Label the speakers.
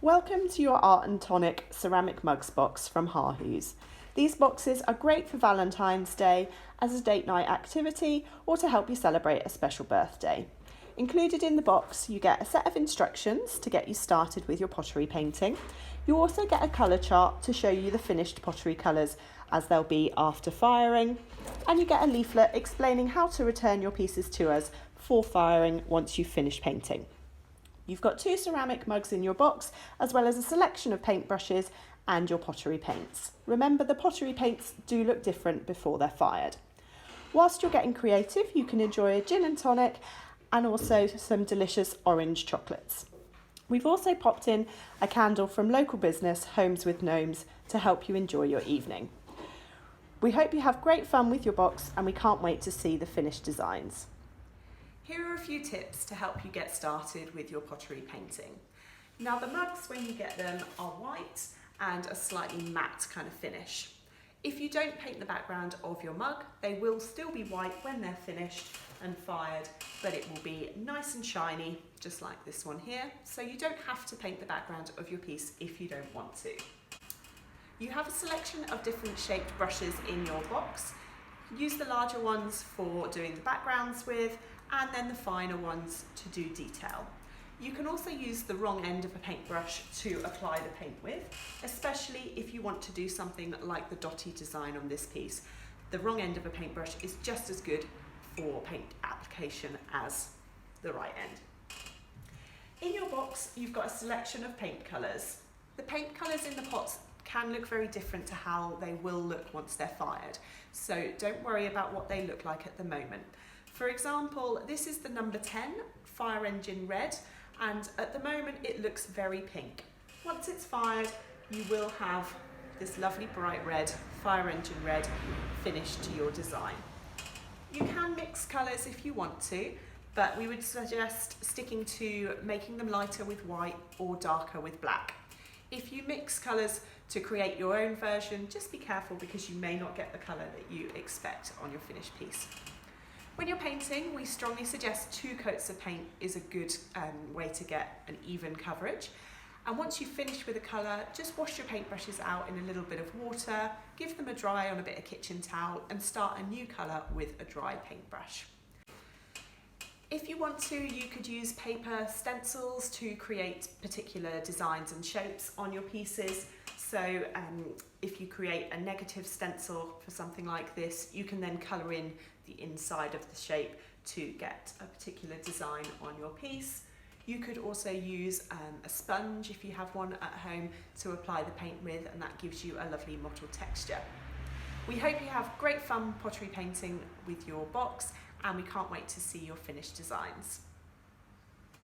Speaker 1: Welcome to your Art and Tonic ceramic mugs box from HaaHoos. These boxes are great for Valentine's Day as a date night activity or to help you celebrate a special birthday. Included in the box, you get a set of instructions to get you started with your pottery painting. You also get a colour chart to show you the finished pottery colours as they'll be after firing, and you get a leaflet explaining how to return your pieces to us for firing once you've finished painting. You've got 2 ceramic mugs in your box, as well as a selection of paintbrushes and your pottery paints. Remember, the pottery paints do look different before they're fired. Whilst you're getting creative, you can enjoy a gin and tonic and also some delicious orange chocolates. We've also popped in a candle from local business Homes with Gnomes to help you enjoy your evening. We hope you have great fun with your box, and we can't wait to see the finished designs. Here are a few tips to help you get started with your pottery painting. Now, the mugs, when you get them, are white and a slightly matte kind of finish. If you don't paint the background of your mug, they will still be white when they're finished and fired, but it will be nice and shiny, just like this one here. So you don't have to paint the background of your piece if you don't want to. You have a selection of different shaped brushes in your box. Use the larger ones for doing the backgrounds with, and then the finer ones to do detail. You can also use the wrong end of a paintbrush to apply the paint with, especially if you want to do something like the dotty design on this piece. The wrong end of a paintbrush is just as good for paint application as the right end. In your box, you've got a selection of paint colours. The paint colours in the pots can look very different to how they will look once they're fired, so don't worry about what they look like at the moment. For example, this is the number 10 fire engine red, and at the moment it looks very pink. Once it's fired, you will have this lovely bright red fire engine red finish to your design. You can mix colours if you want to, but we would suggest sticking to making them lighter with white or darker with black. If you mix colours to create your own version, just be careful because you may not get the colour that you expect on your finished piece. When you're painting, we strongly suggest 2 coats of paint is a good way to get an even coverage. And once you've finished with a colour, just wash your paintbrushes out in a little bit of water, give them a dry on a bit of kitchen towel, and start a new colour with a dry paintbrush. If you want to, you could use paper stencils to create particular designs and shapes on your pieces. So if you create a negative stencil for something like this, you can then colour in the inside of the shape to get a particular design on your piece. You could also use a sponge if you have one at home to apply the paint with, and that gives you a lovely mottled texture. We hope you have great fun pottery painting with your box, and we can't wait to see your finished designs.